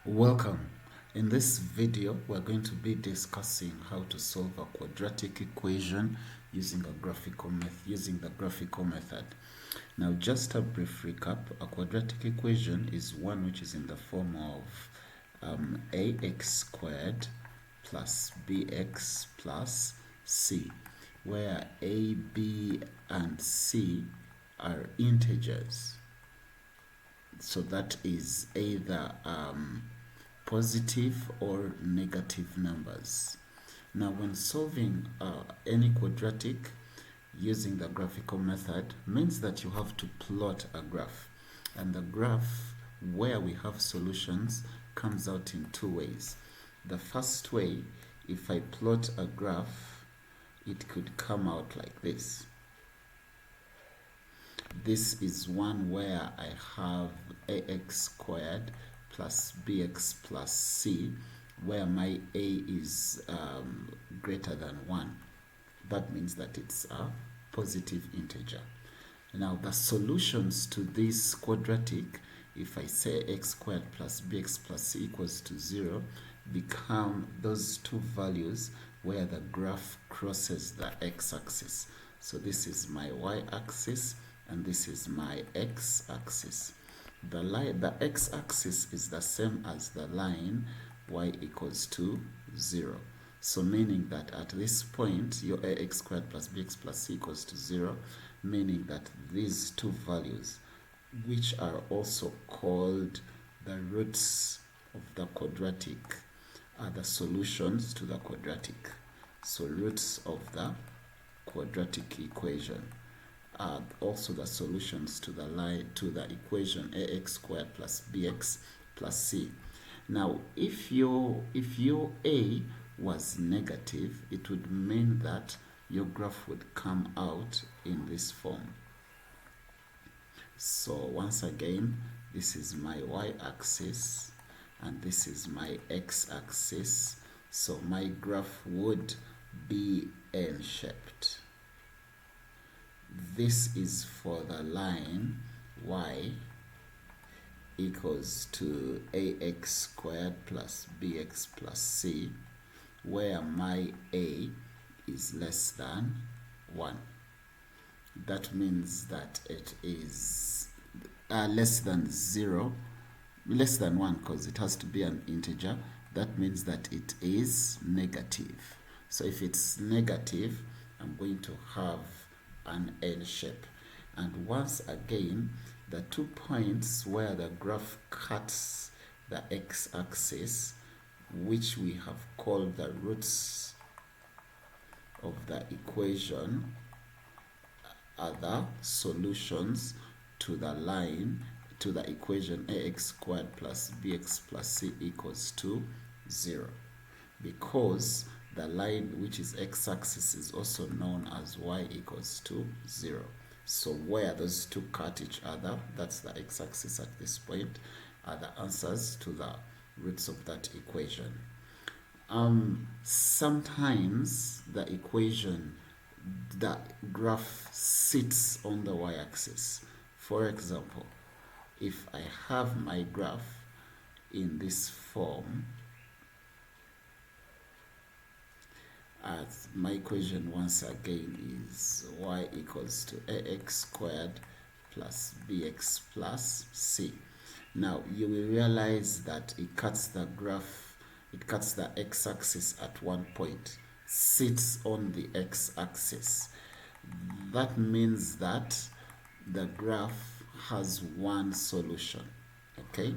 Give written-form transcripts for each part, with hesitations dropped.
Welcome. In this video, we're going to be discussing how to solve a quadratic equation using the graphical method. Now, just a brief recap. A quadratic equation is one which is in the form of ax squared plus bx plus c, where a, b, and c are integers. So that is either positive or negative numbers. Now, when solving any quadratic using the graphical method means that you have to plot a graph, and the graph where we have solutions comes out in two ways. The first way, if I plot a graph, it could come out like this. This is one where I have ax squared plus bx plus c, where my a is greater than 1. That means that it's a positive integer. Now, the solutions to this quadratic, if I say x squared plus bx plus c equals to 0, become those two values where the graph crosses the x-axis. So this is my y-axis, and this is my x-axis. The x-axis is the same as the line y equals to 0. So meaning that at this point, your ax squared plus bx plus c equals to 0, meaning that these two values, which are also called the roots of the quadratic, are the solutions to the quadratic. So roots of the quadratic equation are also the solutions to the equation ax squared plus bx plus c. Now, if your a was negative, it would mean that your graph would come out in this form. So once again, this is my y-axis and this is my x-axis. So my graph would be N-shaped. This is for the line y equals to ax squared plus bx plus c, where my a is less than 1. That means that it is less than 0, less than 1, because it has to be an integer. That means that it is negative. So if it's negative, I'm going to have an N shape. And once again, the 2 points where the graph cuts the x-axis, which we have called the roots of the equation, are the solutions to the line, to the equation ax squared plus bx plus c equals to 0, because the line which is x-axis is also known as y equals to 0. So where those two cut each other, that's the x-axis at this point, are the answers to the roots of that equation. Sometimes the equation, the graph sits on the y-axis. For example, if I have my graph in this form, my equation once again is y equals to ax squared plus bx plus c. Now you will realize that it cuts the graph, it cuts the x-axis at one point, sits on the x-axis. That means that the graph has one solution, okay?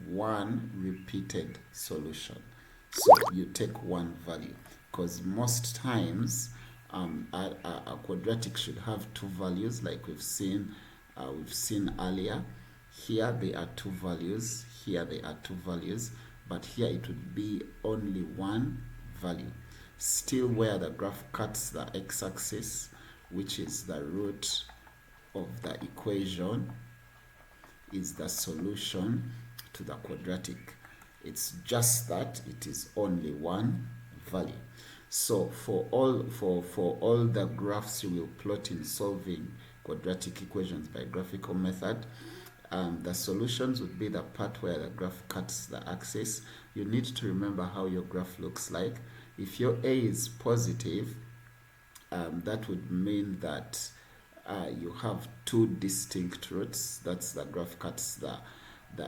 One repeated solution. So you take one value, because most times a quadratic should have two values, like we've seen earlier. Here they are two values, here they are two values, but here it would be only one value. Still, where the graph cuts the x-axis, which is the root of the equation, is the solution to the quadratic. It's just that it is only one value. So for all the graphs you will plot in solving quadratic equations by graphical method, The solutions would be the part where the graph cuts the axis. You need to remember how your graph looks like. If your A is positive, that would mean that you have two distinct routes. That's the graph cuts the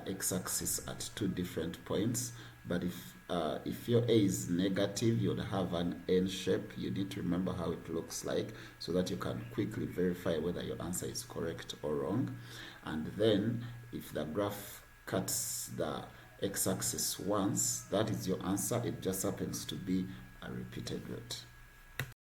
x-axis at two different points. But if your A is negative, you'd have an N shape. You need to remember how it looks like so that you can quickly verify whether your answer is correct or wrong. And then if the graph cuts the x-axis once, that is your answer. It just happens to be a repeated route.